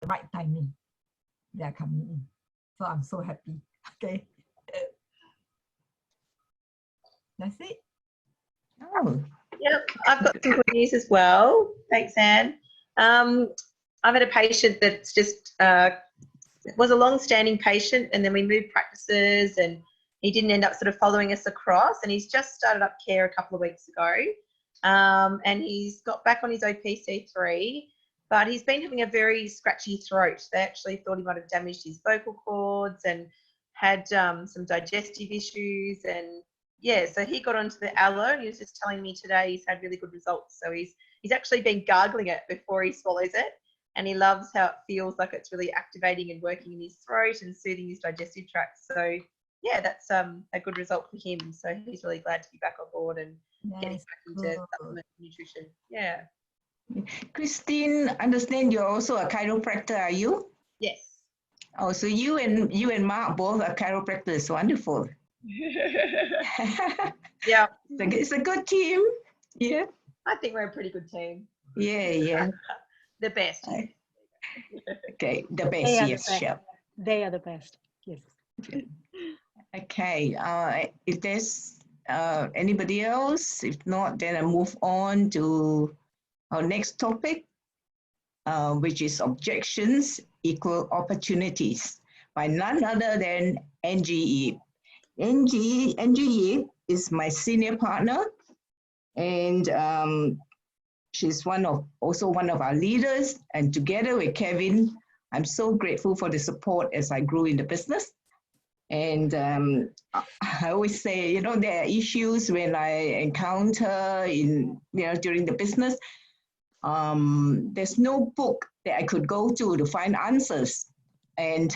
the right timing, they are coming in. So I'm so happy. Okay. That's it. Oh, Yep, I've got some good news as well. Thanks, Anne. I've had a patient that's just was a long-standing patient, and then we moved practices, and he didn't end up sort of following us across, and he's just started up care a couple of weeks ago, and he's got back on his OPC3, but he's been having a very scratchy throat. They actually thought he might have damaged his vocal cords and had some digestive issues, and yeah, so he got onto the aloe, and he was just telling me today he's had really good results. So he's actually been gargling it before he swallows it, and he loves how it feels like it's really activating and working in his throat and soothing his digestive tract. So yeah, that's a good result for him. So he's really glad to be back on board and getting back into supplement nutrition. Yeah. Christine, understand you're also a chiropractor, are you? Yes. Oh, so you and Mark both are chiropractors. Wonderful. Yeah. It's a good team. Yeah. I think we're a pretty good team. Yeah. The best. Okay, the best, yes, sure. They are the best, yes. Okay, if there's anybody else, if not, then I move on to our next topic, which is objections, equal opportunities, by none other than Angie. Angie is my senior partner, and she's also one of our leaders. And together with Kevin, I'm so grateful for the support as I grew in the business. And I always say, there are issues when I encounter during the business. There's no book that I could go to find answers. And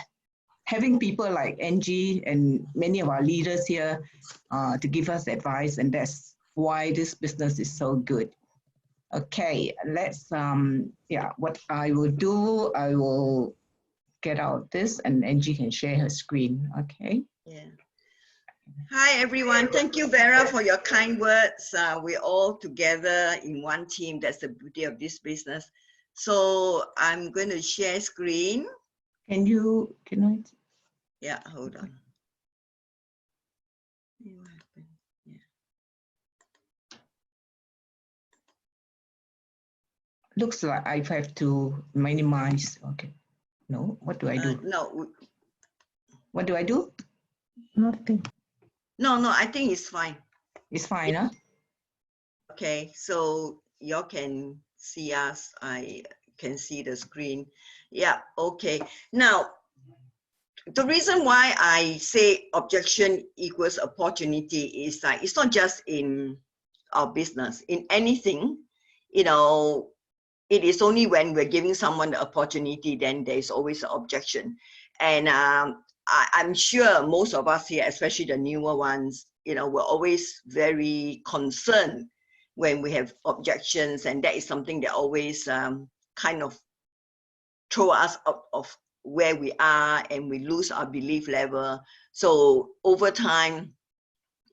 having people like Angie and many of our leaders here to give us advice, and that's why this business is so good. Okay, let's, what I will do, I will get out this and Angie can share her screen, okay? Yeah. Hi, everyone. Thank you, Vera, for your kind words. We're all together in one team. That's the beauty of this business. So I'm going to share screen. Can I? Yeah, hold on. Looks like I have to minimize. Okay. No, what do I do? No. What do I do? Nothing. No, I think it's fine. It's fine, huh? Okay, so y'all can see us. I can see the screen. Yeah, okay. Now, the reason why I say objection equals opportunity is that it's not just in our business. In anything, it is only when we're giving someone the opportunity, then there's always an objection. And I'm sure most of us here, especially the newer ones, we're always very concerned when we have objections, and that is something that always kind of throw us out of where we are, and we lose our belief level. So over time,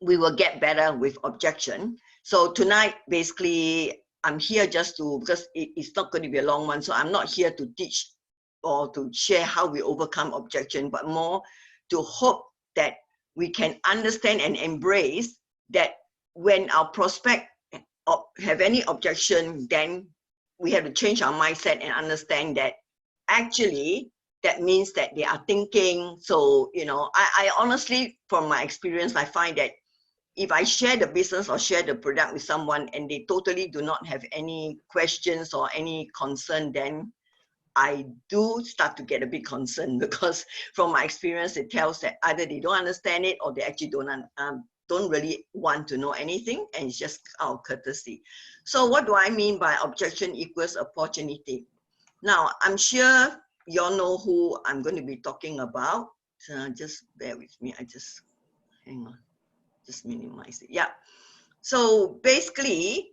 we will get better with objection. So tonight, basically, I'm here just because it's not going to be a long one, so I'm not here to teach or to share how we overcome objection, but more to hope that we can understand and embrace that when our prospect have any objection, then we have to change our mindset and understand that actually that means that they are thinking. So, I honestly, from my experience, I find that if I share the business or share the product with someone and they totally do not have any questions or any concern, then I do start to get a bit concerned, because from my experience, it tells that either they don't understand it or they actually don't really want to know anything, and it's just out of courtesy. So what do I mean by objection equals opportunity? Now, I'm sure you all know who I'm going to be talking about. So just bear with me. Hang on. Just minimize it. Yeah. So basically,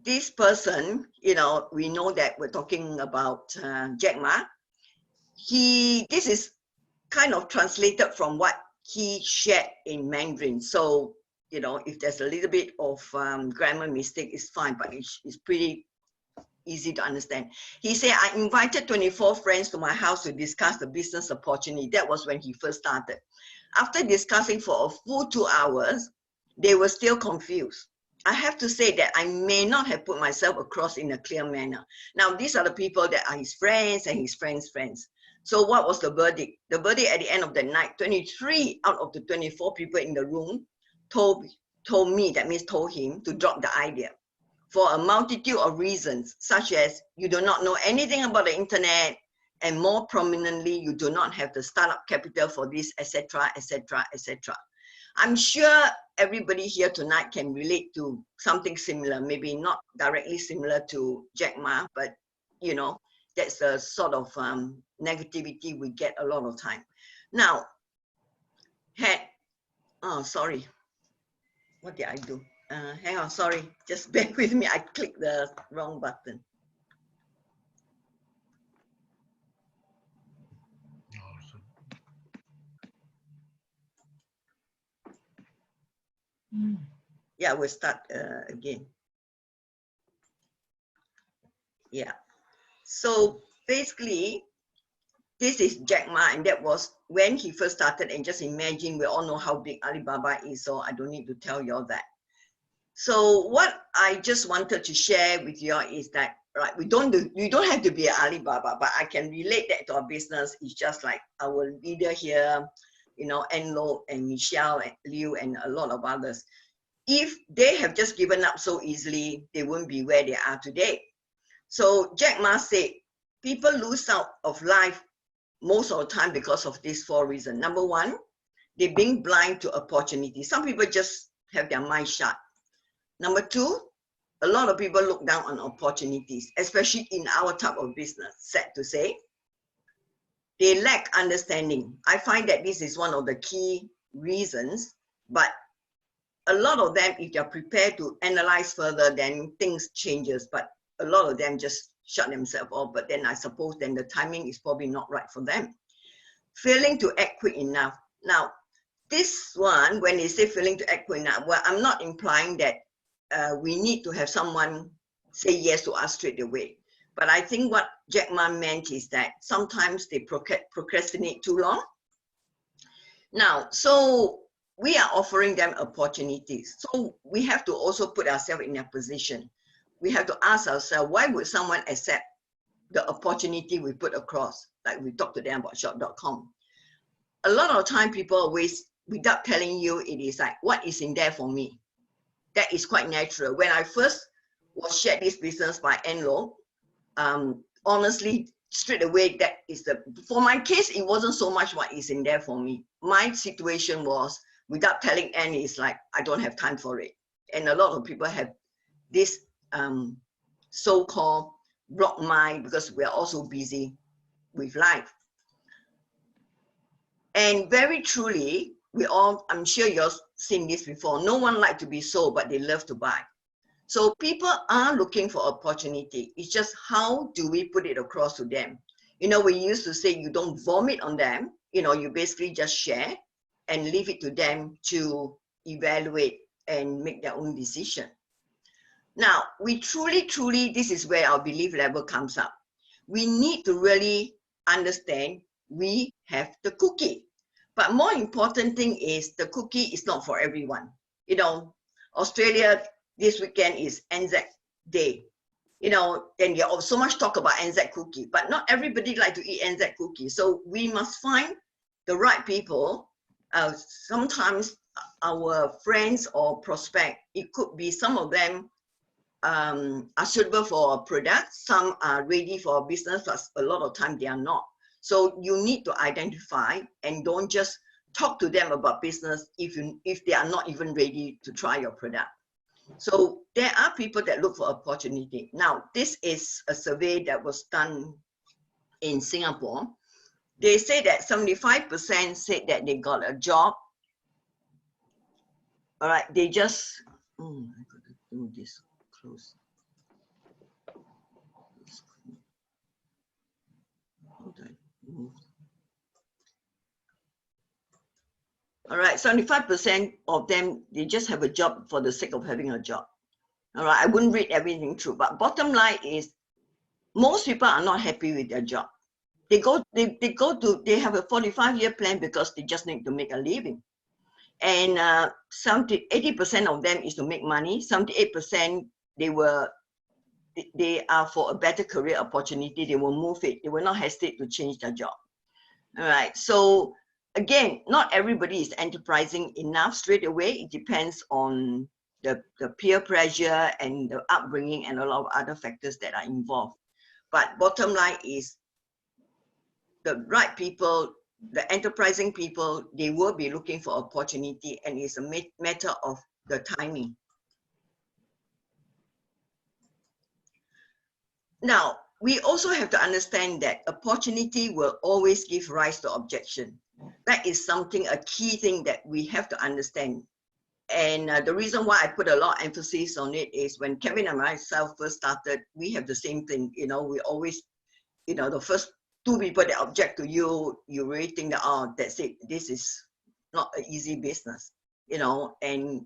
this person, we know that we're talking about Jack Ma. This is kind of translated from what he shared in Mandarin. So, if there's a little bit of grammar mistake, it's fine, but it's pretty, easy to understand. He said, I invited 24 friends to my house to discuss the business opportunity. That was when he first started. After discussing for a full 2 hours, they were still confused. I have to say that I may not have put myself across in a clear manner. Now, these are the people that are his friends and his friends' friends. So what was the verdict? The verdict at the end of the night, 23 out of the 24 people in the room told me, that means told him, to drop the idea for a multitude of reasons, such as you do not know anything about the internet, and more prominently, you do not have the startup capital for this, etc., etc., etc. I'm sure everybody here tonight can relate to something similar, maybe not directly similar to Jack Ma, but you know, that's the sort of negativity we get a lot of time. Now, sorry, what did I do? Hang on, sorry, just bear with me. I clicked the wrong button. Yeah, we'll start again. Yeah. So basically, this is Jack Ma, and that was when he first started. And just imagine, we all know how big Alibaba is, so I don't need to tell you all that. So what I just wanted to share with you all is that, right, you don't have to be an Alibaba, but I can relate that to our business. It's just like our leader here, you know, Enlo and Michelle and Liu and a lot of others. If they have just given up so easily, they wouldn't be where they are today. So Jack Ma said, people lose out of life most of the time because of these 4 reasons. Number 1, they're being blind to opportunity. Some people just have their mind shut. Number 2, a lot of people look down on opportunities, especially in our type of business, sad to say. They lack understanding. I find that this is one of the key reasons, but a lot of them, if they're prepared to analyze further, then things changes, but a lot of them just shut themselves off. But then I suppose then the timing is probably not right for them. Failing to act quick enough. Now, this one, when they say failing to act quick enough, well, I'm not implying that we need to have someone say yes to us straight away. But I think what Jack Ma meant is that sometimes they procrastinate too long. Now, so we are offering them opportunities. So we have to also put ourselves in their position. We have to ask ourselves, why would someone accept the opportunity we put across? Like we talked to them about shop.com. A lot of time people always, without telling you, it is like, what is in there for me? That is quite natural. When I first was shared this business by Enlo, honestly, straight away, that is for my case, it wasn't so much what is in there for me. My situation was, without telling Annie, it's like, I don't have time for it. And a lot of people have this so-called block mind because we're also busy with life. And very truly, I'm sure you've seen this before, no one likes to be sold, but they love to buy. So people are looking for opportunity. It's just how do we put it across to them? You know, we used to say you don't vomit on them, you know, you basically just share and leave it to them to evaluate and make their own decision. Now, we truly, this is where our belief level comes up. We need to really understand we have the cookie. But more important thing is the cookie is not for everyone. You know, Australia this weekend is Anzac Day. You know, and you have so much talk about Anzac cookie, but not everybody like to eat Anzac cookie. So we must find the right people. Sometimes our friends or prospect, it could be some of them are suitable for a product, some are ready for a business, but a lot of time they are not. So you need to identify and don't just talk to them about business if they are not even ready to try your product. So there are people that look for opportunity. Now, this is a survey that was done in Singapore. They say that 75% said that they got a job. All right, they just, I got to do this close. All right, 75% of them, they just have a job for the sake of having a job. All right, I wouldn't read everything through, but bottom line is most people are not happy with their job. They have a 45-year plan because they just need to make a living. And 80% of them is to make money. 78% they are for a better career opportunity. They will move it. They will not hesitate to change their job. All right. So again, not everybody is enterprising enough straight away. It depends on the peer pressure and the upbringing and a lot of other factors that are involved. But bottom line is the right people, the enterprising people, they will be looking for opportunity, and it's a matter of the timing. Now, we also have to understand that opportunity will always give rise to objection. That is something, a key thing that we have to understand. And the reason why I put a lot of emphasis on it is when Kevin and myself first started, we have the same thing. You know, we always, you know, the first 2 people that object to you, you really think that, oh, that's it. This is not an easy business, you know. And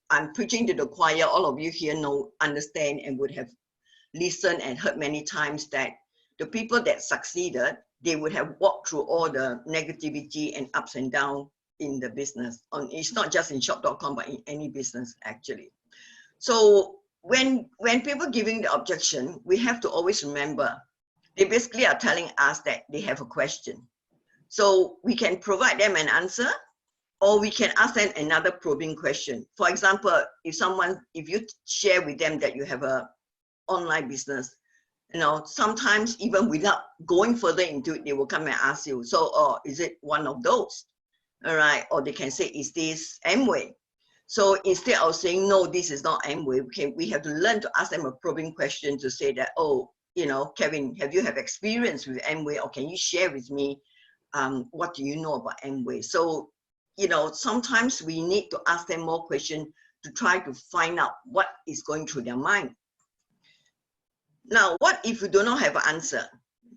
I'm preaching to the choir. All of you here know, understand, and would have listened and heard many times that the people that succeeded, they would have walked through all the negativity and ups and downs in the business. It's not just in shop.com, but in any business actually. So when people giving the objection, we have to always remember, they basically are telling us that they have a question. So we can provide them an answer, or we can ask them another probing question. For example, if you share with them that you have a online business, you know, sometimes even without going further into it, they will come and ask you, so, oh, is it one of those? All right, or they can say, is this Amway? So instead of saying, no, this is not Amway, we have to learn to ask them a probing question to say that, oh, you know, Kevin, have you have experience with Amway, or can you share with me what do you know about Amway? So, you know, sometimes we need to ask them more questions to try to find out what is going through their mind. Now, what if you do not have an answer?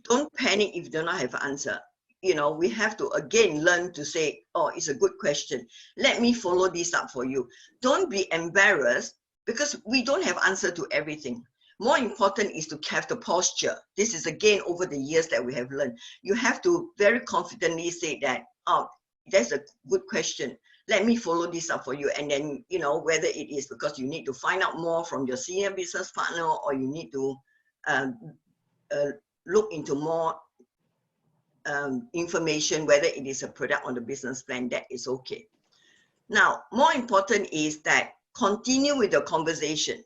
Don't panic if you do not have an answer. You know, we have to again learn to say, oh, it's a good question. Let me follow this up for you. Don't be embarrassed because we don't have answer to everything. More important is to have the posture. This is again over the years that we have learned. You have to very confidently say that, oh, that's a good question. Let me follow this up for you. And then, you know, whether it is because you need to find out more from your senior business partner, or you need to look into more information, whether it is a product on the business plan, that is okay. Now, more important is that continue with the conversation,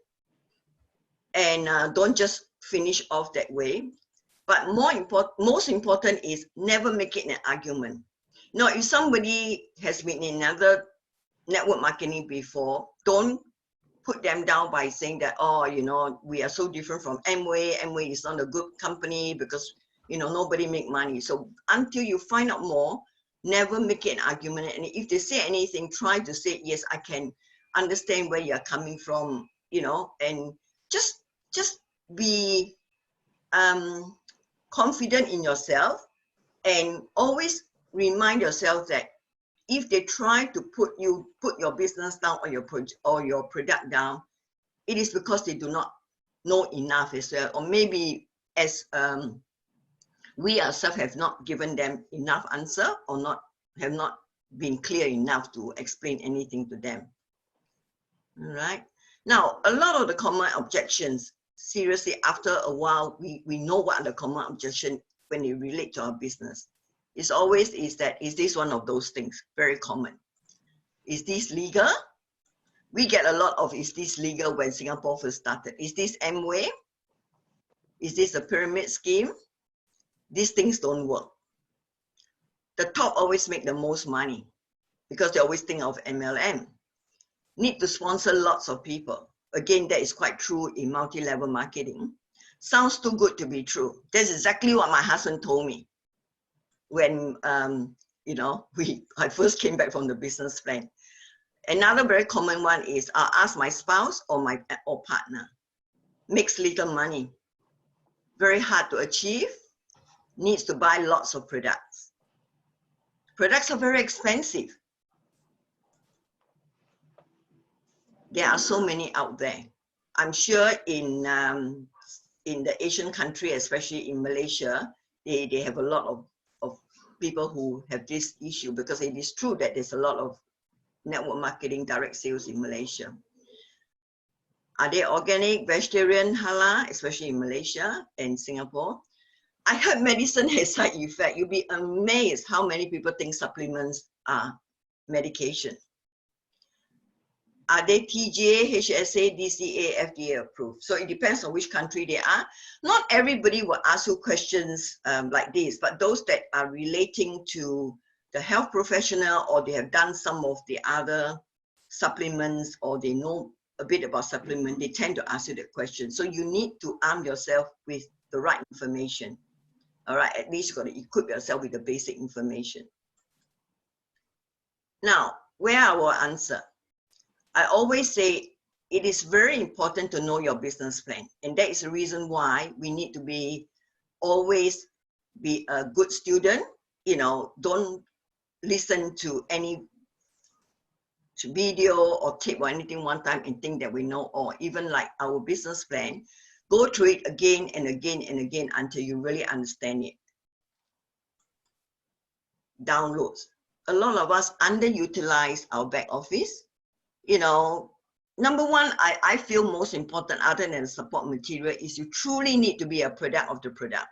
and don't just finish off that way. But most important is never make it an argument. Now, if somebody has been in another network marketing before, don't put them down by saying that, oh, you know, we are so different from Amway. Amway is not a good company because, you know, nobody make money. So until you find out more, never make it an argument. And if they say anything, try to say, yes, I can understand where you're coming from, you know, and just be confident in yourself, and always remind yourself that if they try to put your business down, or your product down, it is because they do not know enough as well, or maybe as we ourselves have not given them enough answer, or have not been clear enough to explain anything to them. All right. Now, a lot of the common objections, seriously, after a while, we know what are the common objections when they relate to our business. It's always is this one of those things? Very common. Is this legal? We get a lot of, is this legal when Singapore first started? Is this Amway? Is this a pyramid scheme? These things don't work. The top always make the most money because they always think of MLM. Need to sponsor lots of people. Again, that is quite true in multi-level marketing. Sounds too good to be true. That's exactly what my husband told me when you know, I first came back from the business plan. Another very common one is I'll ask my spouse or partner. Makes little money. Very hard to achieve. Needs to buy lots of products. Products are very expensive. There are so many out there. I'm sure in in the Asian country, especially in Malaysia, they have a lot of people who have this issue, because it is true that there's a lot of network marketing, direct sales in Malaysia. Are they organic, vegetarian, halal, especially in Malaysia and Singapore? I heard medicine has side effect. You'll be amazed how many people think supplements are medication. Are they TGA, HSA, DCA, FDA approved? So it depends on which country they are. Not everybody will ask you questions like this, but those that are relating to the health professional, or they have done some of the other supplements, or they know a bit about supplement, they tend to ask you that question. So you need to arm yourself with the right information. All right, at least you've got to equip yourself with the basic information. Now, where I will answer, I always say it is very important to know your business plan. And that is the reason why we need to always be a good student. You know, don't listen to any video or tape or anything one time and think that we know all. Even like our business plan, go through it again and again and again until you really understand it. Downloads. A lot of us underutilize our back office. You know, number one, I feel most important other than the support material is you truly need to be a product of the product.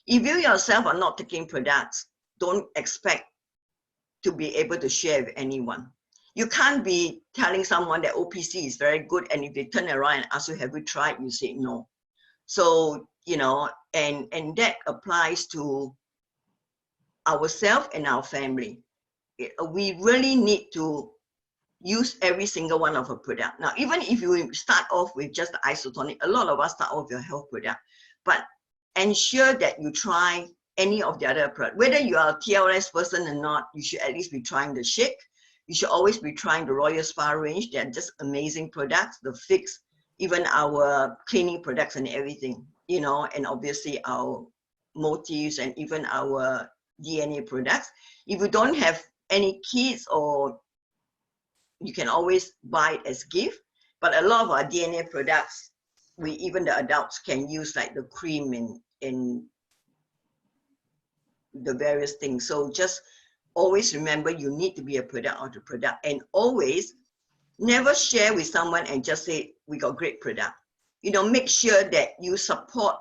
If you yourself are not taking products, don't expect to be able to share with anyone. You can't be telling someone that OPC is very good, and if they turn around and ask you, have you tried? You say no. So, you know, and that applies to ourselves and our family. We really need to use every single one of a product. Now, even if you start off with just the isotonic, a lot of us start off with a health product, but ensure that you try any of the other products. Whether you are a TLS person or not, you should at least be trying the shake. You should always be trying the Royal Spa range. They're just amazing products, the fix, even our cleaning products and everything, you know, and obviously our motifs and even our DNA products. If you don't have any kids, or you can always buy it as gift, but a lot of our DNA products, even the adults can use, like the cream and the various things. So just always remember, you need to be a product of the product, and always never share with someone and just say, we got great product. You know, make sure that you support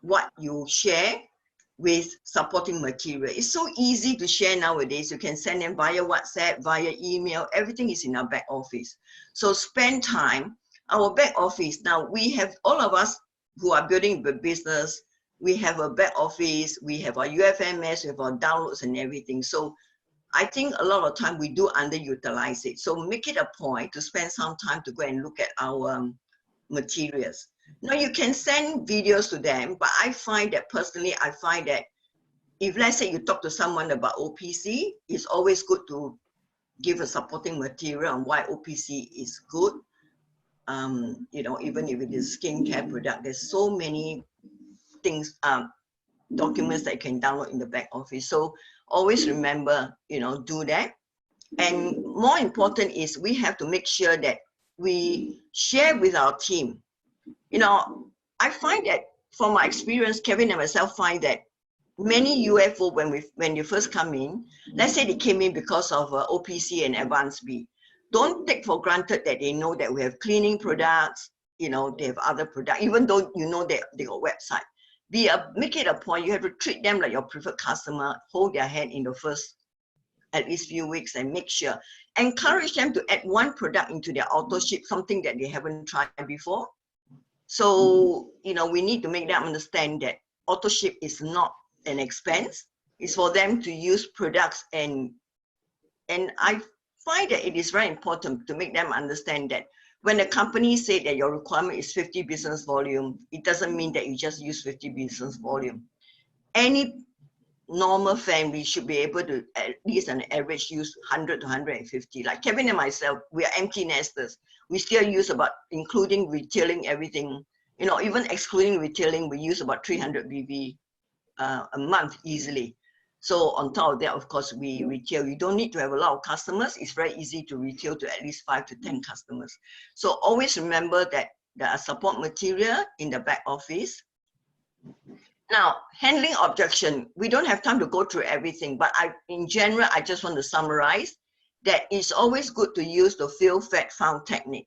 what you share with supporting material. It's so easy to share nowadays. You can send them via WhatsApp, via email, everything is in our back office. So spend time. Our back office, now we have, all of us who are building the business, we have a back office, we have our UFMS, we have our downloads and everything. So I think a lot of time we do underutilize it. So make it a point to spend some time to go and look at our materials. Now you can send videos to them, but I find that personally, I find that if, let's say, you talk to someone about OPC, it's always good to give a supporting material on why OPC is good. You know, even if it is skincare product, there's so many things, documents that you can download in the back office. So always remember, you know, do that. And more important is we have to make sure that we share with our team. You know, I find that from my experience, Kevin and myself find that many UFO, when you first come in, let's say they came in because of OPC and Advanced B, don't take for granted that they know that we have cleaning products, you know, they have other products, even though you know that they got website. Make it a point, you have to treat them like your preferred customer, hold their hand in the first at least few weeks and make sure. Encourage them to add one product into their auto ship, something that they haven't tried before. So, you know, we need to make them understand that auto ship is not an expense. It's for them to use products, and I find that it is very important to make them understand that when a company say that your requirement is 50 business volume, it doesn't mean that you just use 50 business volume. Any normal family should be able to at least on average use 100 to 150. Like Kevin and myself, we are empty nesters. We still use about, including retailing, everything, you know, even excluding retailing, we use about 300 BV a month easily. So on top of that, of course, we retail. You don't need to have a lot of customers. It's very easy to retail to at least 5 to 10 customers. So always remember that there are support material in the back office. Now, handling objection, we don't have time to go through everything, but in general, I just want to summarize that it's always good to use the feel, fact, found technique.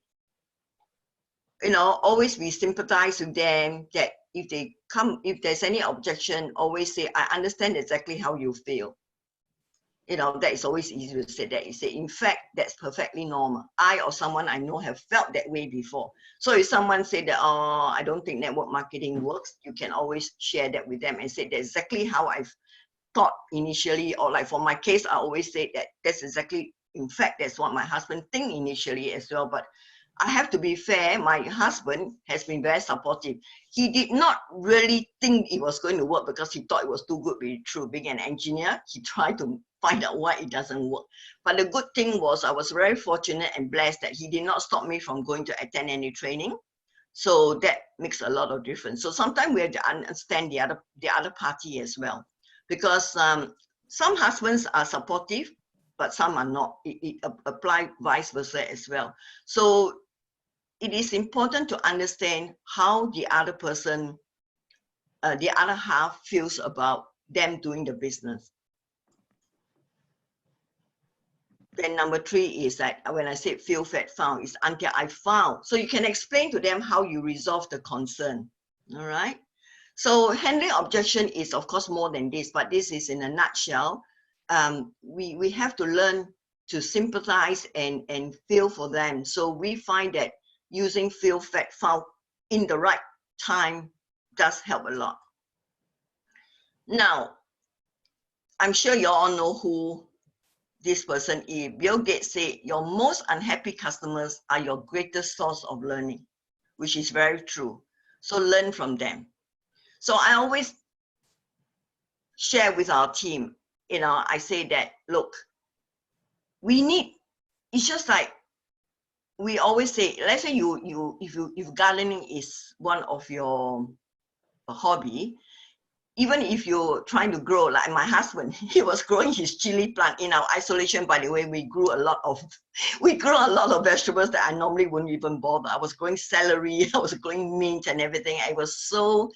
You know, always be sympathize with them, that if they come, if there's any objection, always say, I understand exactly how you feel. You know, that is always easy to say that. You say, in fact, that's perfectly normal. I or someone I know have felt that way before. So if someone said that, oh, I don't think network marketing works, you can always share that with them and say that's exactly how I've thought initially. Or like for my case, I always say that that's exactly, in fact, that's what my husband think initially as well. But I have to be fair, my husband has been very supportive. He did not really think it was going to work because he thought it was too good to be true. Being an engineer, he tried to find out why it doesn't work. But the good thing was I was very fortunate and blessed that he did not stop me from going to attend any training. So that makes a lot of difference. So sometimes we have to understand the other party as well. Because some husbands are supportive, but some are not. It apply vice versa as well. So it is important to understand how the other person, the other half feels about them doing the business. Then number 3 is that when I said feel, fact, found, is until I found. So you can explain to them how you resolve the concern. All right. So handling objection is of course more than this, but this is in a nutshell. We have to learn to sympathize and feel for them. So we find that using feel, fact, found in the right time does help a lot. Now, I'm sure you all know who this person is. Bill Gates said, your most unhappy customers are your greatest source of learning, which is very true. So learn from them. So I always share with our team, you know, I say that, look, we need, it's just like, we always say, let's say if gardening is one of your hobby, even if you're trying to grow, like my husband, he was growing his chili plant in our isolation. By the way, we grew a lot of vegetables that I normally wouldn't even bother. I was growing celery, I was growing mint and everything. It was so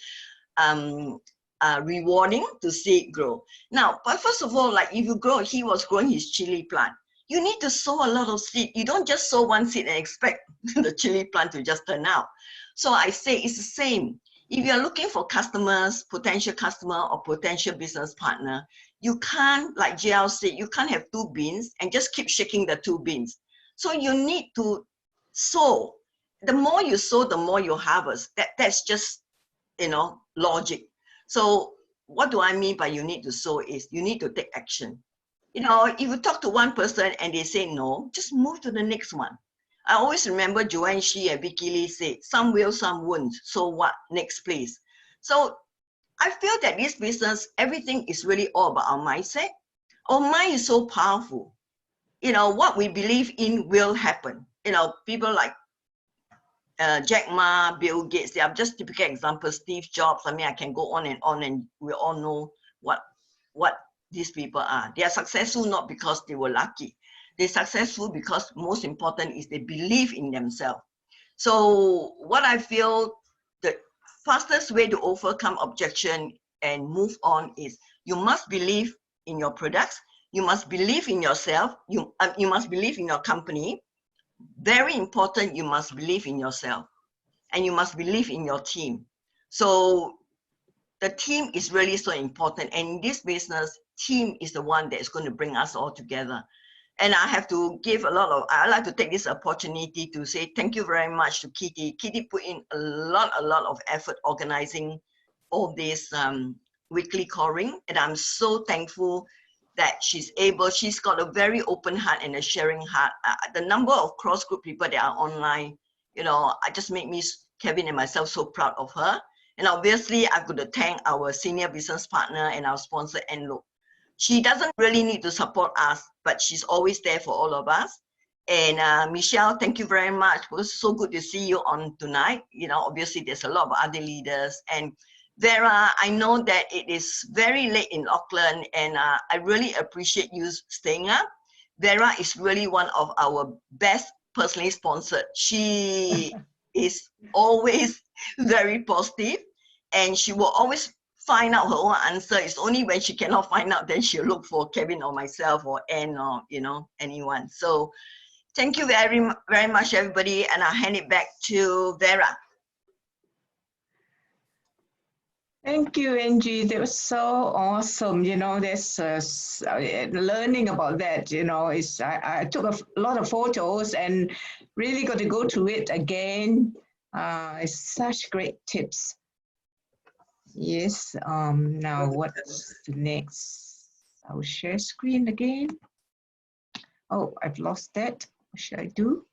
rewarding to see it grow. Now, but first of all, like if you grow, he was growing his chili plant. You need to sow a lot of seed. You don't just sow one seed and expect the chili plant to just turn out. So I say it's the same. If you're looking for customers, potential customer or potential business partner, you can't, like JL said, you can't have 2 beans and just keep shaking the 2 beans. So you need to sow. The more you sow, the more you harvest. That's just, you know, logic. So what do I mean by you need to sow is you need to take action. You know, if you talk to one person and they say no, just move to the next one. I always remember Joanne Shi and Vicky Lee said, some will, some won't. So what? Next, please. So I feel that this business, everything is really all about our mindset. Our mind is so powerful. You know, what we believe in will happen. You know, people like Jack Ma, Bill Gates, they are just typical examples. Steve Jobs, I mean, I can go on, and we all know what these people are. They are successful not because they were lucky. They're successful because most important is they believe in themselves. So what I feel the fastest way to overcome objection and move on is you must believe in your products. You must believe in yourself. You must believe in your company. Very important, you must believe in yourself. And you must believe in your team. So the team is really so important. And in this business, team is the one that is going to bring us all together. And I have to give I like to take this opportunity to say thank you very much to Kitty. Kitty put in a lot of effort organizing all this weekly calling. And I'm so thankful that she's got a very open heart and a sharing heart. The number of cross-group people that are online, you know, I just make me, Kevin and myself, so proud of her. And obviously, I've got to thank our senior business partner and our sponsor, Enlope. She doesn't really need to support us, but she's always there for all of us. And Michelle, thank you very much. It was so good to see you on tonight. You know, obviously, there's a lot of other leaders. And Vera, I know that it is very late in Auckland, and I really appreciate you staying up. Vera is really one of our best personally sponsored. She is always very positive. and she will always find out her own answer. It's only when she cannot find out, then she'll look for Kevin or myself or Anne or, you know, anyone. So thank you very much, everybody. And I'll hand it back to Vera. Thank you, Angie. That was so awesome. You know, there's learning about that. You know, I took a lot of photos and really got to go through it again. It's such great tips. Yes. Now what's the next? I'll share screen again. Oh, I've lost that. What should I do?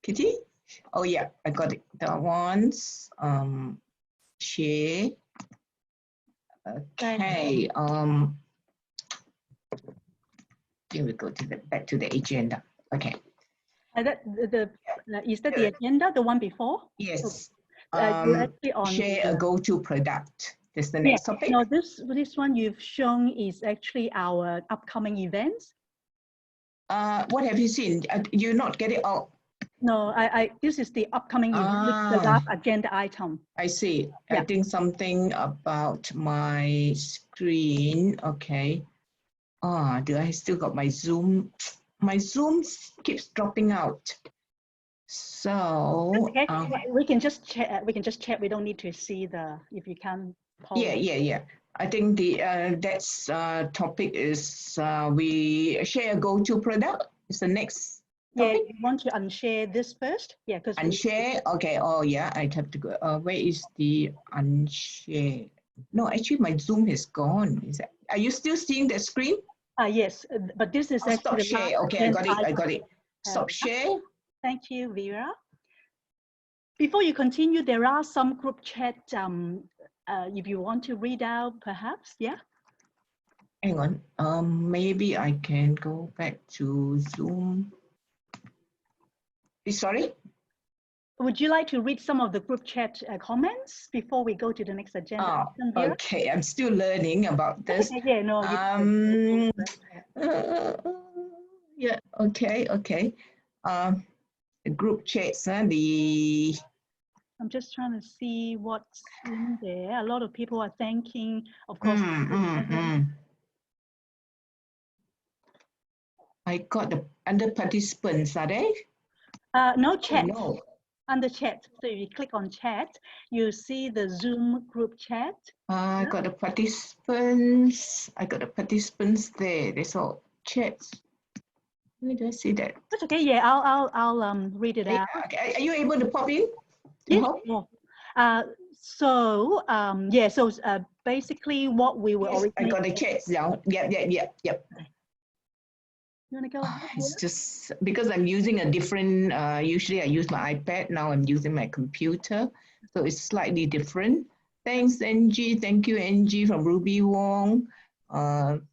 Kitty? Oh yeah, I got it. The ones. Share. Okay. Here we go to back to the agenda. Okay. Is that the agenda, the one before? Yes. You're actually on share a go-to product. That's the next topic. No, this one you've shown is actually our upcoming events. What have you seen? You not get it all? No, this is the upcoming event, the last agenda item. I see. Yeah. I think something about my screen. Okay. Do I still got my Zoom? My Zoom keeps dropping out. So Okay. We can just check. We can just check. We don't need to see if you can. Yeah. I think the that's topic is we share a go-to product. Is the next topic. Yeah, you want to unshare this first? Yeah, because unshare. Okay. Oh yeah, I have to go. Where is the unshare? No, actually my Zoom has gone. Is that? Are you still seeing the screen? Yes, but this is stop actually share. Okay, I got it. Stop share. Thank you, Vera. Before you continue, there are some group chat. If you want to read out, perhaps, yeah. Hang on. Maybe I can go back to Zoom. Sorry. Would you like to read some of the group chat comments before we go to the next agenda? Okay, I'm still learning about this. Okay, yeah, no. Yeah. Okay. The group chats. I'm just trying to see what's in there. A lot of people are thanking, of course. I got the under participants. Are they? No chat. No. Under chat. So if you click on chat, you see the Zoom group chat. I got the participants. I got the participants there. There's all chats. Where do I see that? That's okay. Yeah, I'll read it out. Okay. Are you able to pop in? Yes. So basically what we were originally. I got the chats now. Yep. You want to go ahead? It's just because I'm using a different, usually I use my iPad, now I'm using my computer. So it's slightly different. Thanks, Angie. Thank you, Angie from Ruby Wong.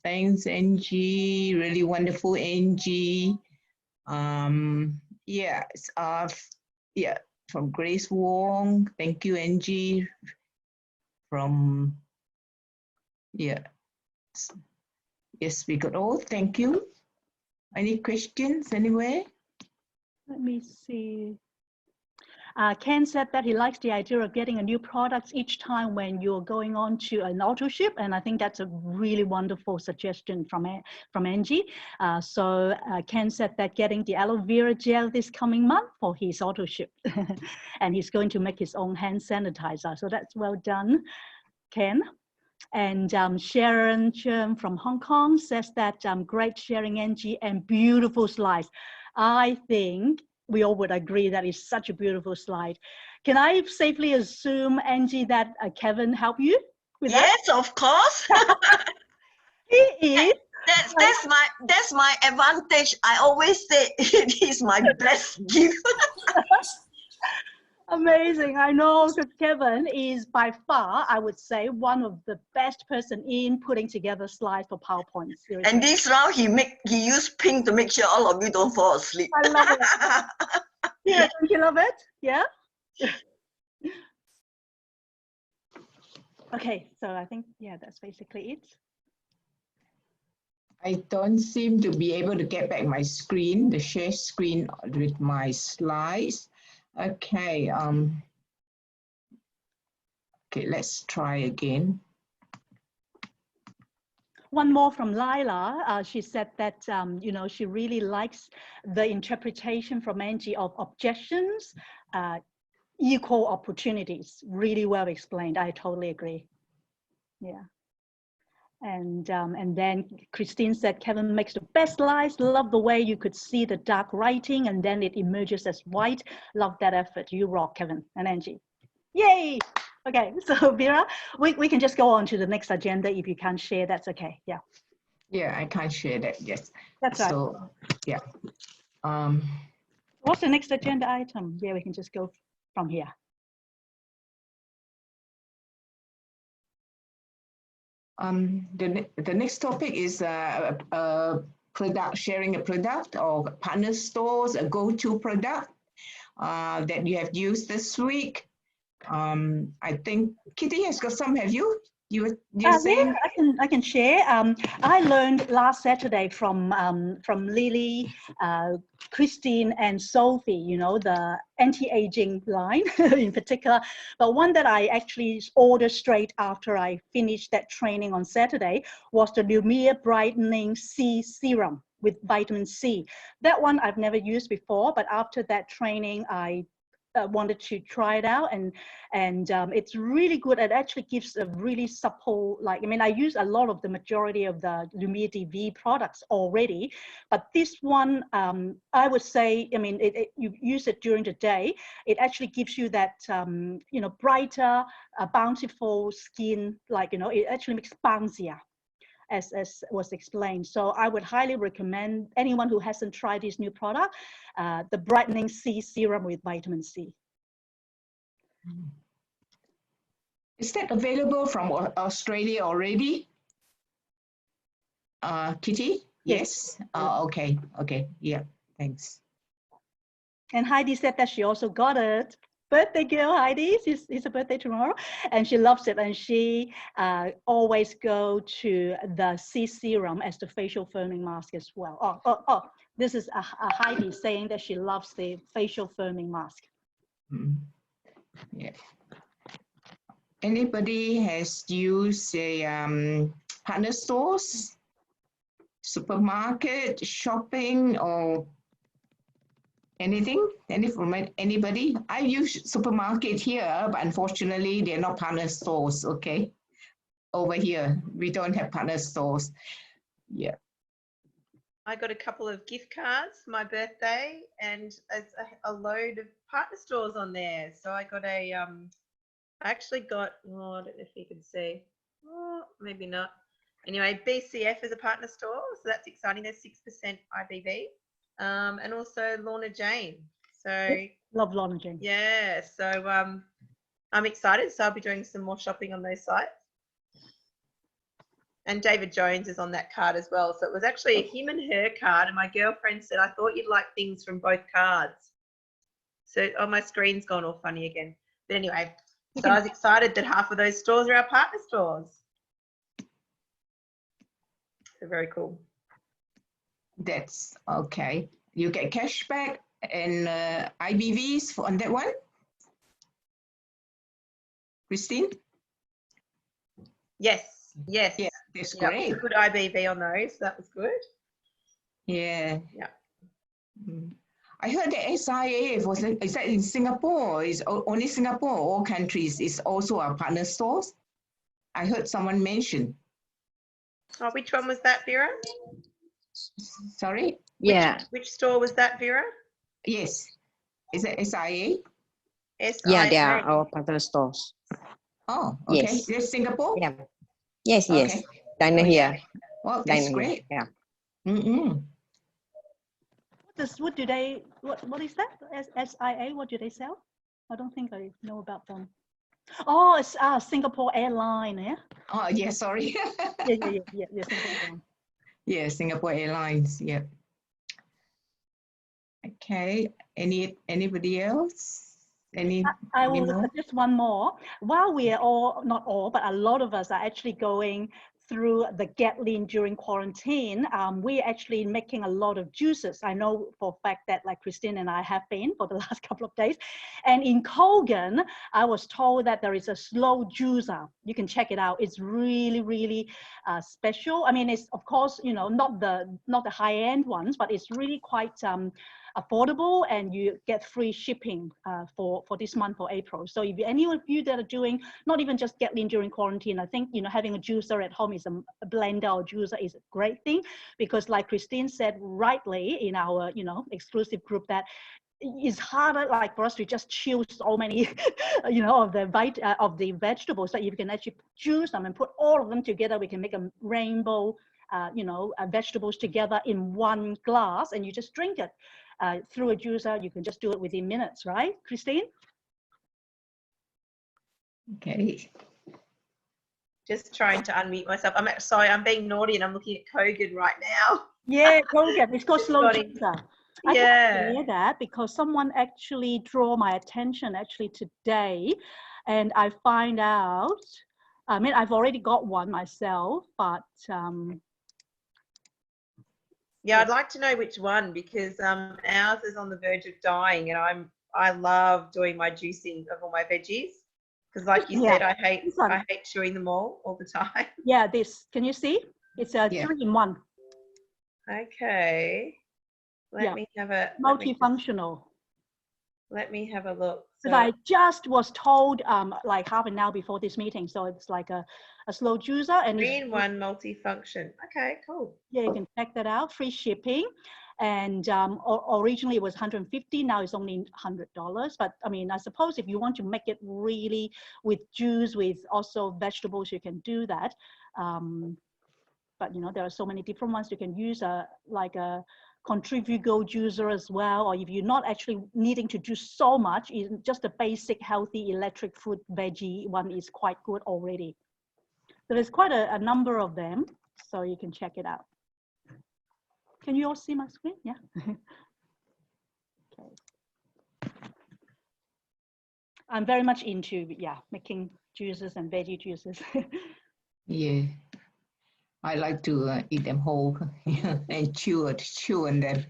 Thanks, Angie. Really wonderful, Angie. From Grace Wong. Thank you, Angie. Yes, we got all. Thank you. Any questions anywhere? Let me see. Ken said that he likes the idea of getting a new product each time when you're going on to an auto ship, and I think that's a really wonderful suggestion from Angie. So Ken said that getting the aloe vera gel this coming month for his auto ship, and he's going to make his own hand sanitizer. So that's well done, Ken. And Sharon Chen from Hong Kong says that great sharing, Angie, and beautiful slides. I think we all would agree that is such a beautiful slide. Can I safely assume, Angie, that Kevin helped you with that? Yes, of course. He is. That's my advantage. I always say it is my best gift. Amazing. I know, because Kevin is by far, I would say, one of the best person in putting together slides for PowerPoint. Seriously. And this round he used pink to make sure all of you don't fall asleep. I love it. Yeah, don't you love it? Yeah. Okay, so I think that's basically it. I don't seem to be able to get back my screen, the share screen with my slides. Okay. Okay, let's try again. One more from Lila. She said that, you know, she really likes the interpretation from Angie of objections, equal opportunities. Really well explained. I totally agree. Yeah. And then Christine said, Kevin makes the best slides. Love the way you could see the dark writing and then it emerges as white. Love that effort. You rock, Kevin and Angie. Yay! Okay, so Vera, we can just go on to the next agenda. If you can't share, that's okay. Yeah. Yeah, I can't share that. Yes. That's right. So, yeah. What's the next agenda item? Yeah, we can just go from here. The next topic is product, sharing a product or partner stores, a go-to product that you have used this week. I think Kitty has got some. Have you? You're saying? Yeah, I can share. I learned last Saturday from Lily, Christine, and Sophie. You know, the anti-aging line in particular. But one that I actually ordered straight after I finished that training on Saturday was the Lumiere Brightening C Serum with vitamin C. That one I've never used before, but after that training, I wanted to try it out, and it's really good. It actually gives a really supple, like, I mean, I use a lot of the majority of the Lumiere DV products already, but this one, I would say, I mean, you use it during the day, it actually gives you that, you know, brighter, bountiful skin, like, you know, it actually makes bouncier. As was explained. So I would highly recommend anyone who hasn't tried this new product, the Brightening C Serum with vitamin C. Is that available from Australia already? Kitty? Yes. Okay. Okay. Yeah. Thanks. And Heidi said that she also got it. Birthday girl, Heidi. It's her birthday tomorrow, and she loves it. And she always go to the C Serum as the facial firming mask as well. Oh! This is a Heidi saying that she loves the facial firming mask. Yeah. Anybody has used a partner stores, supermarket, shopping, or anything? Anybody? I use supermarket here, but unfortunately, they're not partner stores. Okay, over here we don't have partner stores. Yeah. I got a couple of gift cards for my birthday, and a load of partner stores on there. So I got a I actually got, oh, I don't know if you can see, oh, maybe not. Anyway, BCF is a partner store, so that's exciting. There's 6% IBV, and also Lorna Jane. So love Lorna Jane. Yeah, so I'm excited. So I'll be doing some more shopping on those sites. And David Jones is on that card as well. So it was actually a him and her card, and my girlfriend said, I thought you'd like things from both cards. So, oh, my screen's gone all funny again. But anyway, so I was excited that half of those stores are our partner stores. So very cool. That's okay. You get cash back and IBVs on that one? Christine? Yes, yes. Yeah, that's Yeah, great. good IBV on those. So that was good. Yeah. Yeah. I heard the SIA, is that in Singapore? Is only Singapore or all countries is also our partner stores? I heard someone mention. Oh, which one was that, Vera? Sorry? Yeah. Which store was that, Vera? Yes. Is it SIA? Yeah, they are our partner stores. Oh, okay. Yes. Is it Singapore? Yeah. Yes, Okay. yes. Diner here. Well, that's Diner great. here. Yeah. Mm-mm. What do they, what is that? SIA, what do they sell? I don't think I know about them. Oh, it's Singapore Airline, yeah? Oh, yeah, sorry. Yeah, Singapore Airline. Yeah, Singapore Airlines, yeah. Okay, anybody else? I will suggest one more. While we are all, not all, but a lot of us are actually going through the Get Lean during quarantine, we're actually making a lot of juices. I know for a fact that like Christine and I have been for the last couple of days. And in Kogan, I was told that there is a slow juicer. You can check it out. It's really, really special. I mean, it's of course, you know, not the high-end ones, but it's really quite affordable, and you get free shipping for this month, for April. So if any of you that are doing not even just Get Lean during quarantine, I think, you know, having a juicer at home is a blender or juicer is a great thing, because like Christine said rightly in our, you know, exclusive group, that it's harder like for us to just chew so many you know, of the vegetables, that you can actually juice them and put all of them together. We can make a rainbow you know, vegetables together in one glass, and you just drink it through a juicer. You can just do it within minutes, right, Christine? Okay. Just trying to unmute myself. I'm sorry, I'm being naughty and I'm looking at Kogan right now. Yeah, Kogan. It's called slow Got it. juicer. I Yeah. can hear that because someone actually drew my attention actually today, and I find out. I mean, I've already got one myself, but Yeah, I'd like to know which one, because ours is on the verge of dying, and I love doing my juicing of all my veggies, because like you said, I hate chewing them all the time. Yeah, this, can you see? It's a 3-in-1. Okay. Let me have a multifunctional. Let me have a look. So I just was told like half an hour before this meeting. So it's like a slow juicer, and 3-in-1 multifunction. Okay, cool. Yeah, you can check that out. Free shipping. And originally it was $150. Now it's only $100. But I mean, I suppose if you want to make it really with juice, with also vegetables, you can do that. But you know, there are so many different ones. You can use like a Contribugo juicer as well, or if you're not actually needing to do so much, just a basic healthy electric fruit veggie one is quite good already. So there's quite a number of them, so you can check it out. Can you all see my screen? Yeah. Okay. I'm very much into making juices and veggie juices. Yeah. I like to eat them whole and chew on them.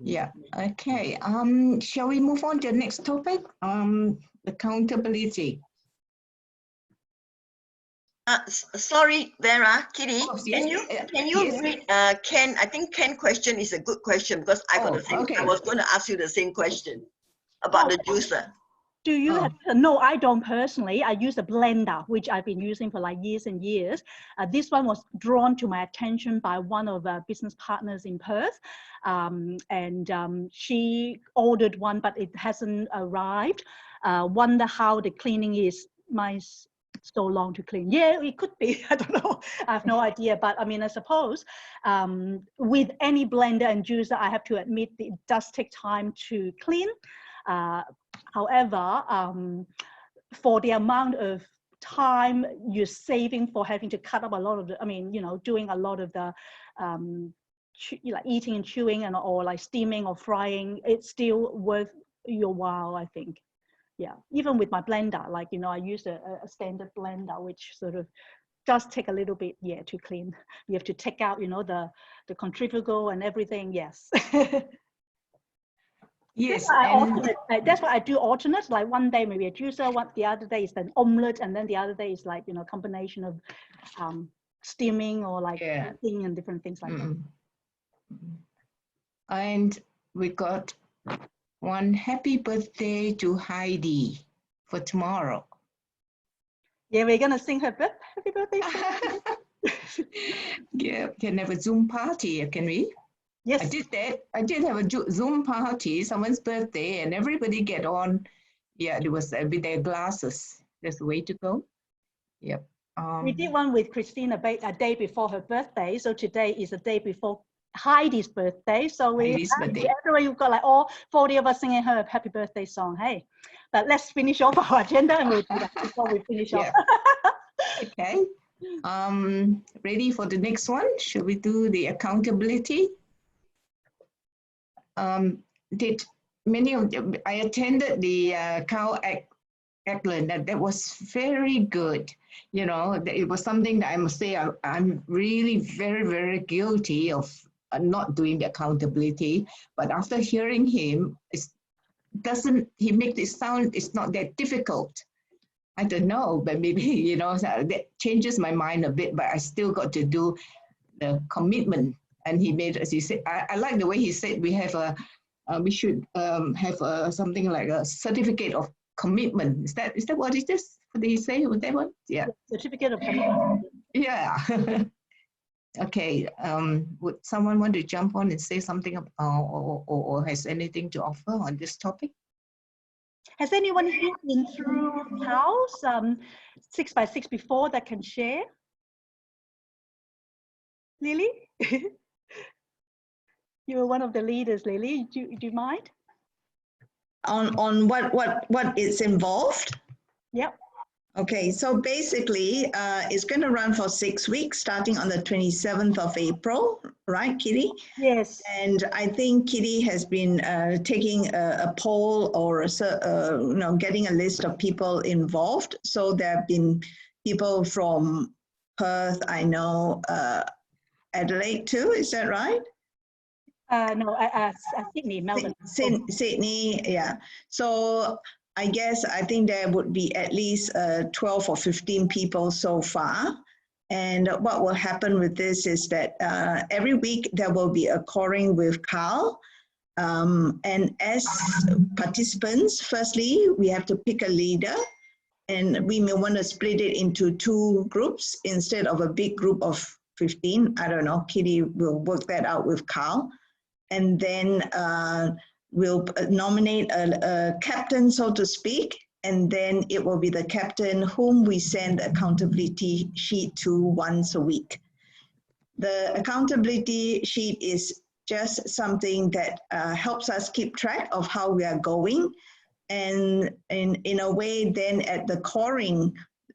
Yeah. Okay. Shall we move on to the next topic? Accountability. Sorry, Vera, Kitty. Oh, can you read Ken? I think Ken question is a good question, because I got the same. Okay. I was going to ask you the same question about the juicer. Do you have, no, I don't personally. I use a blender, which I've been using for like years and years. This one was drawn to my attention by one of our business partners in Perth. She ordered one, but it hasn't arrived. Wonder how the cleaning is. Mine's so long to clean. Yeah, it could be. I don't know. I have no idea. But I mean, I suppose with any blender and juicer, I have to admit it does take time to clean. However, for the amount of time you're saving for having to cut up a lot of the, I mean, you know, doing a lot of the like eating and chewing and or like steaming or frying, it's still worth your while, I think. Yeah, even with my blender, like, you know, I use a standard blender, which sort of does take a little bit, to clean. You have to take out, you know, the Contribugo and everything, yes. Yes, that's why I do alternate. Like one day maybe a juicer, the other day is an omelette, and then the other day is like, you know, combination of steaming or like cooking and different things like that. And we got one happy birthday to Heidi for tomorrow. Yeah, we're gonna sing her happy birthday. Yeah, can have a Zoom party, can we? Yes. I did that. I did have a Zoom party, someone's birthday, and everybody get on. Yeah, it was with their glasses. That's the way to go. Yep. We did one with Christine a day before her birthday. So today is a day before Heidi's birthday. So you've got like all 40 of us singing her a happy birthday song. Hey, but let's finish off our agenda and we'll do that before we finish off. Okay. Ready for the next one? Should we do the accountability? Did many of you, I attended the Excellent. That was very good. You know, it was something that I must say I'm really very, very guilty of not doing the accountability. But after hearing him, he makes it sound it's not that difficult. I don't know, but maybe, you know, that changes my mind a bit, but I still got to do the commitment. And he made, as he said, I like the way he said we should have something like a certificate of commitment. Is that what it is? What did he say with that one? Yeah. Certificate of commitment. Yeah. Okay. Would someone want to jump on and say something or has anything to offer on this topic? Has anyone here been through Carl's 6x6 before that can share? Lily? You were one of the leaders, Lily. Do you mind? On what is involved? Yep. Okay, so basically it's going to run for 6 weeks starting on the 27th of April, right, Kitty? Yes. And I think Kitty has been taking a poll or getting a list of people involved. So there have been people from Perth, I know, Adelaide too, is that right? No, Sydney, Melbourne. Sydney, yeah. So I think there would be at least 12 or 15 people so far. And what will happen with this is that every week there will be a calling with Carl. And as participants, firstly, we have to pick a leader. And we may want to split it into 2 groups instead of a big group of 15. I don't know, Kitty will work that out with Carl. And then we'll nominate a captain, so to speak, and then it will be the captain whom we send accountability sheet to once a week. The accountability sheet is just something that helps us keep track of how we are going. And in a way, then at the coring,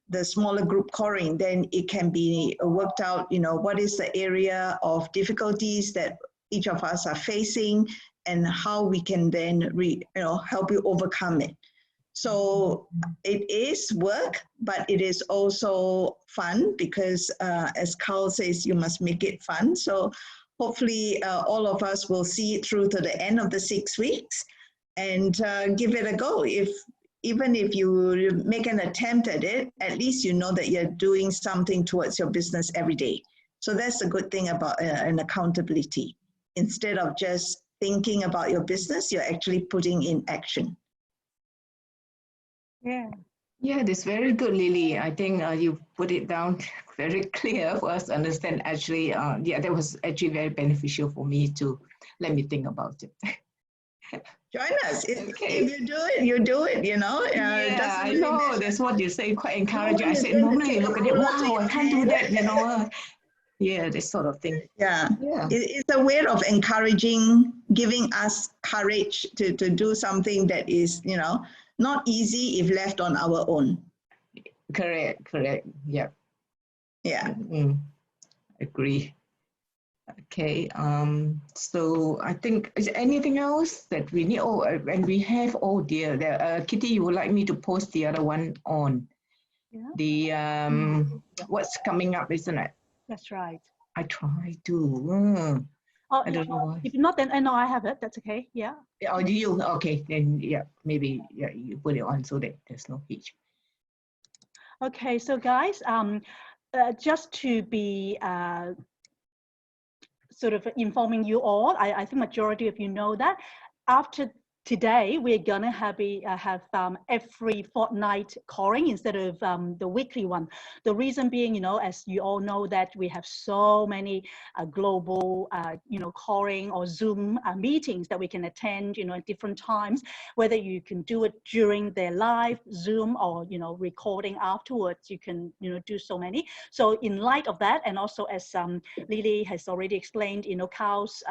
the smaller group coring, then it can be worked out, what is the area of difficulties that each of us are facing and how we can then help you overcome it. So it is work, but it is also fun because as Carl says, you must make it fun. So hopefully all of us will see it through to the end of the 6 weeks and give it a go. Even if you make an attempt at it, at least you know that you're doing something towards your business every day. So that's the good thing about an accountability. Instead of just thinking about your business, you're actually putting in action. Yeah. Yeah, that's very good, Lily. I think you put it down very clear for us to understand. Actually, yeah, that was actually very beneficial for me to let me think about it. Join us. Okay. If you do it, you do it, Yeah, I know. That's what you say, quite encouraging. I said, Normally normally you look at it, wow, I can't do that, Yeah, this sort of thing. Yeah. Yeah. It's a way of encouraging, giving us courage to do something that is, not easy if left on our own. Correct. Yeah. Yeah. Agree. Okay. So I think, is there anything else that we need? Oh, and we have, oh dear, Kitty, you would like me to post the other one on the, what's coming up, isn't it? That's right. I try to. I don't know why. If not, then I know I have it. That's okay. Yeah. Oh, do you? Okay, then yeah, maybe you put it on so that there's no hitch. Okay, so guys, just to be sort of informing you all, I think majority of you know that after today we're gonna have every fortnight calling instead of the weekly one. The reason being, as you all know, that we have so many global calling or Zoom meetings that we can attend at different times, whether you can do it during their live Zoom or recording afterwards. You can do so many. So in light of that, and also as Lily has already explained, Carl's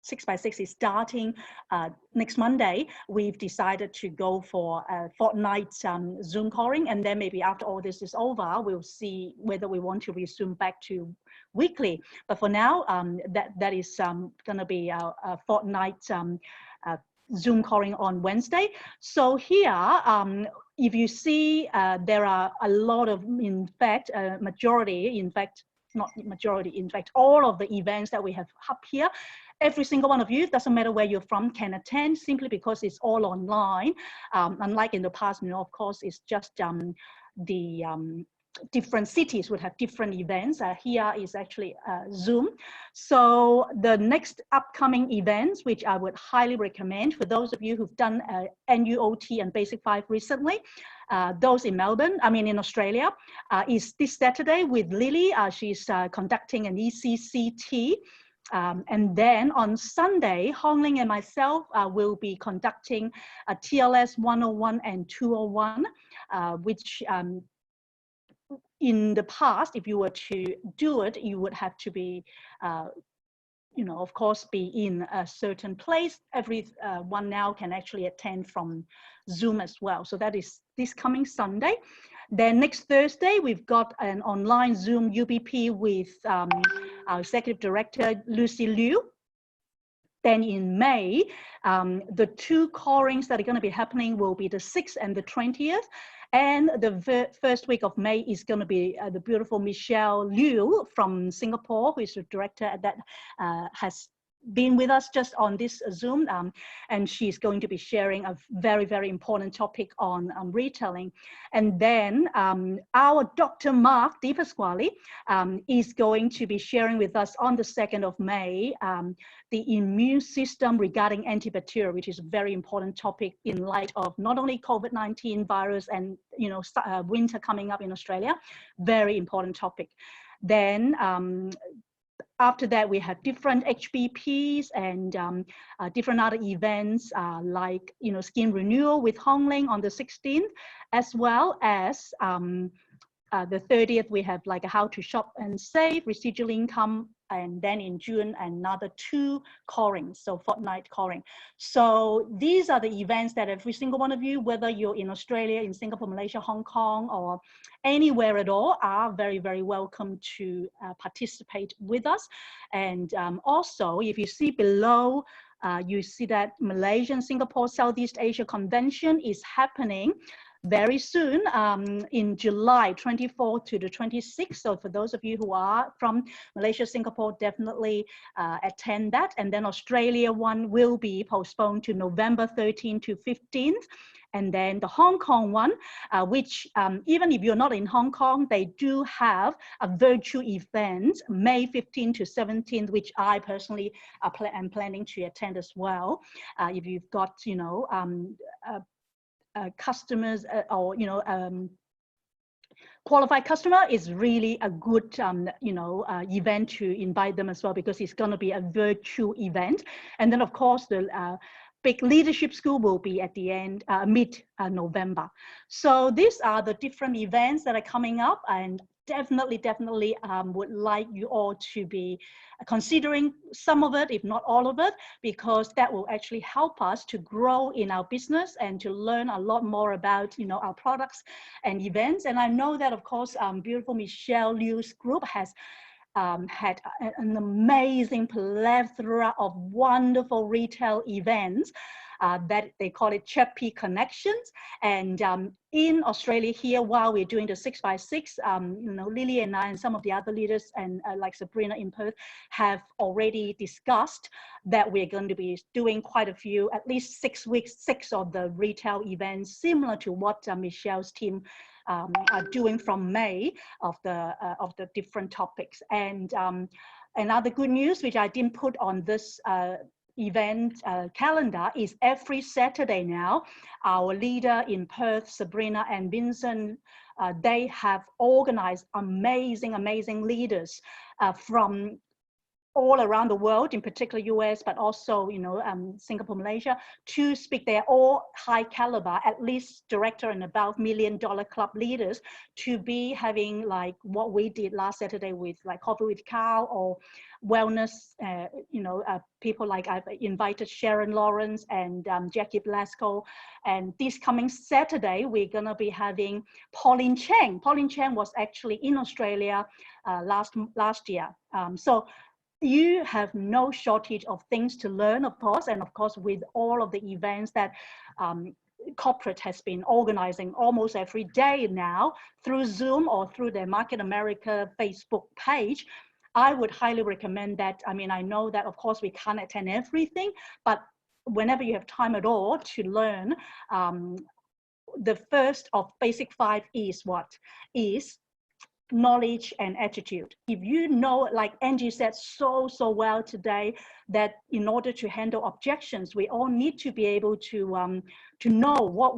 6x6 is starting next Monday. We've decided to go for a fortnight Zoom calling, and then maybe after all this is over, we'll see whether we want to resume back to weekly. But for now, that is going to be our fortnight Zoom calling on Wednesday. So here, if you see, there are a lot of, in fact, majority, in fact, not majority, in fact, all of the events that we have up here, every single one of you, doesn't matter where you're from, can attend simply because it's all online. Unlike in the past, of course, it's just different cities would have different events. Here is actually Zoom. So the next upcoming events, which I would highly recommend for those of you who've done NUOT and Basic 5 recently, those in Melbourne, in Australia, is this Saturday with Lily. She's conducting an ECCT. And then on Sunday, Hong Ling and myself will be conducting a TLS 101 and 201, which in the past, if you were to do it, you would have to be, of course, be in a certain place. Everyone now can actually attend from Zoom as well. So that is this coming Sunday. Then next Thursday, we've got an online Zoom UBP with our Executive Director, Lucy Liu. Then in May, the two callings that are going to be happening will be the 6th and the 20th. And the first week of May is going to be the beautiful Michelle Liu from Singapore, who is the director that has been with us just on this Zoom, and she's going to be sharing a very, very important topic on retailing. And then our Dr. Mark Di Pasquale is going to be sharing with us on the 2nd of May the immune system regarding antibacterial, which is a very important topic in light of not only COVID-19 virus and winter coming up in Australia. Very important topic. Then after that, we have different HBPs and different other events like, skin renewal with Hong Ling on the 16th, as well as the 30th, we have like a how to shop and save, residual income, and then in June, another 2 callings, so fortnight calling. So these are the events that every single one of you, whether you're in Australia, in Singapore, Malaysia, Hong Kong, or anywhere at all, are very, very welcome to participate with us. And also, if you see below, you see that Malaysian Singapore Southeast Asia Convention is happening very soon in July 24th to the 26th. So for those of you who are from Malaysia, Singapore, definitely attend that. And then Australia one will be postponed to November 13th to 15th. And then the Hong Kong one, which even if you're not in Hong Kong, they do have a virtual event, May 15th to 17th, which I personally am planning to attend as well. If you've got, customers or qualified customer, is really a good event to invite them as well, because it's going to be a virtual event. And then of course the big leadership school will be at the end, mid-November. So these are the different events that are coming up, and definitely would like you all to be considering some of it, if not all of it, because that will actually help us to grow in our business and to learn a lot more about our products and events. And I know that of course beautiful Michelle Liu's group has had an amazing plethora of wonderful retail events that they call it Chappy Connections. And in Australia here, while we're doing the 6x6, Lily and I and some of the other leaders and like Sabrina in Perth have already discussed that we're going to be doing quite a few, at least 6 weeks, 6 of the retail events, similar to what Michelle's team are doing from May of the different topics. And another good news, which I didn't put on this event calendar, is every Saturday now, our leader in Perth, Sabrina and Vincent, they have organized amazing leaders from all around the world, in particular US, but also Singapore, Malaysia, to speak. They're all high caliber, at least director and above $1 million club leaders, to be having like what we did last Saturday with like Coffee with Carl or wellness, people like I've invited Sharon Lawrence and Jackie Blasco. And this coming Saturday, we're gonna be having Pauline Cheng. Pauline Cheng was actually in Australia last year. So you have no shortage of things to learn, of course, and of course with all of the events that corporate has been organizing almost every day now through Zoom or through their Market America Facebook page. I would highly recommend that. I mean, I know that of course we can't attend everything, but whenever you have time at all to learn, the first of basic 5 is what? Is knowledge and attitude. If you know, like Angie said so well today, that in order to handle objections, we all need to be able to know what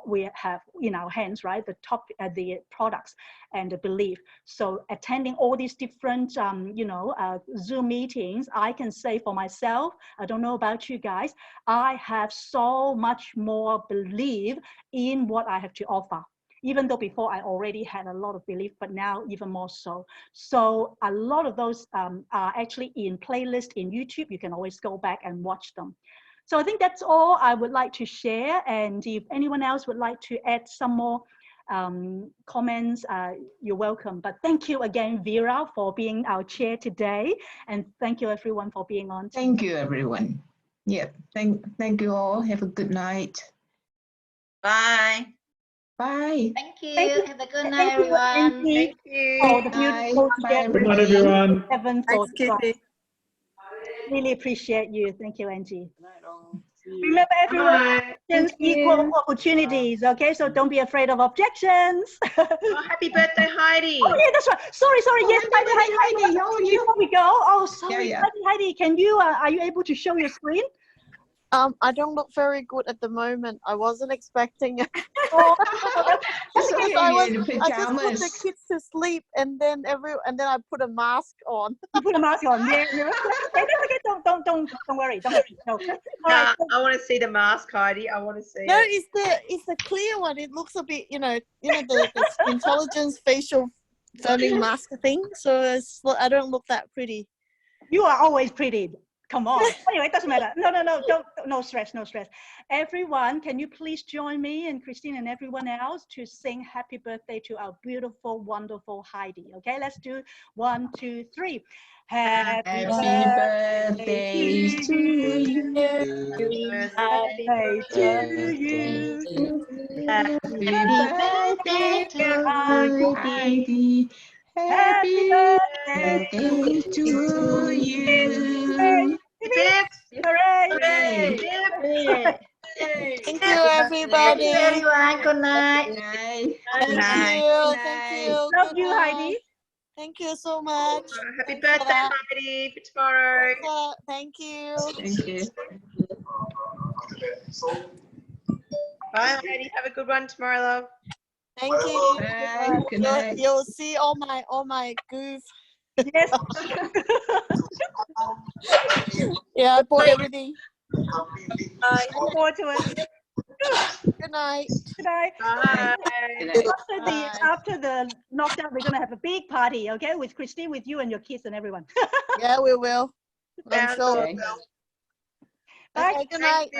we have in our hands, right? The products and the belief. So attending all these different Zoom meetings, I can say for myself, I don't know about you guys, I have so much more belief in what I have to offer. Even though before I already had a lot of belief, but now even more so. So a lot of those are actually in playlist in YouTube. You can always go back and watch them. So I think that's all I would like to share. And if anyone else would like to add some more comments, you're welcome. But thank you again, Vera, for being our chair today. And thank you everyone for being on. Thank you, everyone. Yep. Thank you all. Have a good night. Bye. Bye. Thank you. Thank you. Have a good Thank night, you, everyone. Angie, Thank you. for the Bye. beautiful Bye, Good night, everyone. Heaven for Thanks, Kitty. Really appreciate you. Thank you, Angie. Good night, all. Remember, everyone, Bye. objections equal opportunities. Okay, so don't be afraid of objections. Oh, happy birthday, Heidi. Oh yeah, that's right. Sorry. Oh, Yes, Heidi, Heidi. how are you? Before we go, oh sorry, Yeah. Heidi. Can you? Are you able to show your screen? I don't look very good at the moment. I wasn't expecting it. Oh, It's Because okay, I you're in just put pajamas. the kids to sleep, and then I put a mask on. you put a mask on. Yeah, that's okay. Don't worry. Don't worry. No. All right. I want to see the mask, Heidi. I want to see No, it. it's the clear one. It looks a bit, the intelligence facial filming mask thing. So I don't look that pretty. You are always pretty. Come on. Anyway, it doesn't matter. No, no stress. Everyone, can you please join me and Christine and everyone else to sing happy birthday to our beautiful, wonderful Heidi. Okay, let's do 1, 2, 3. Happy birthday to you. birthday to you. Happy birthday to Heidi. Happy birthday to you. Hip, Hooray! hip. Thank you, everybody. Everyone, good night. Good night. Thank night. you. Thank you. Love Good you, night. Heidi. Thank you so much. Happy Thanks for birthday, that. Heidi, for tomorrow. Thank you. Thank you. Bye, Heidi. Have a good one tomorrow, love. Thank you. Bye. Good night. You'll see all my goof. Yes. Yeah, I bought everything. Bye. Look forward to it. Good night. Good night. Bye. Good night. After the knockdown, we're gonna have a big party, okay? With Christine, with you and your kids and everyone. Yeah, we will. I'm Yeah, sure. Okay. Bye. Okay, good night.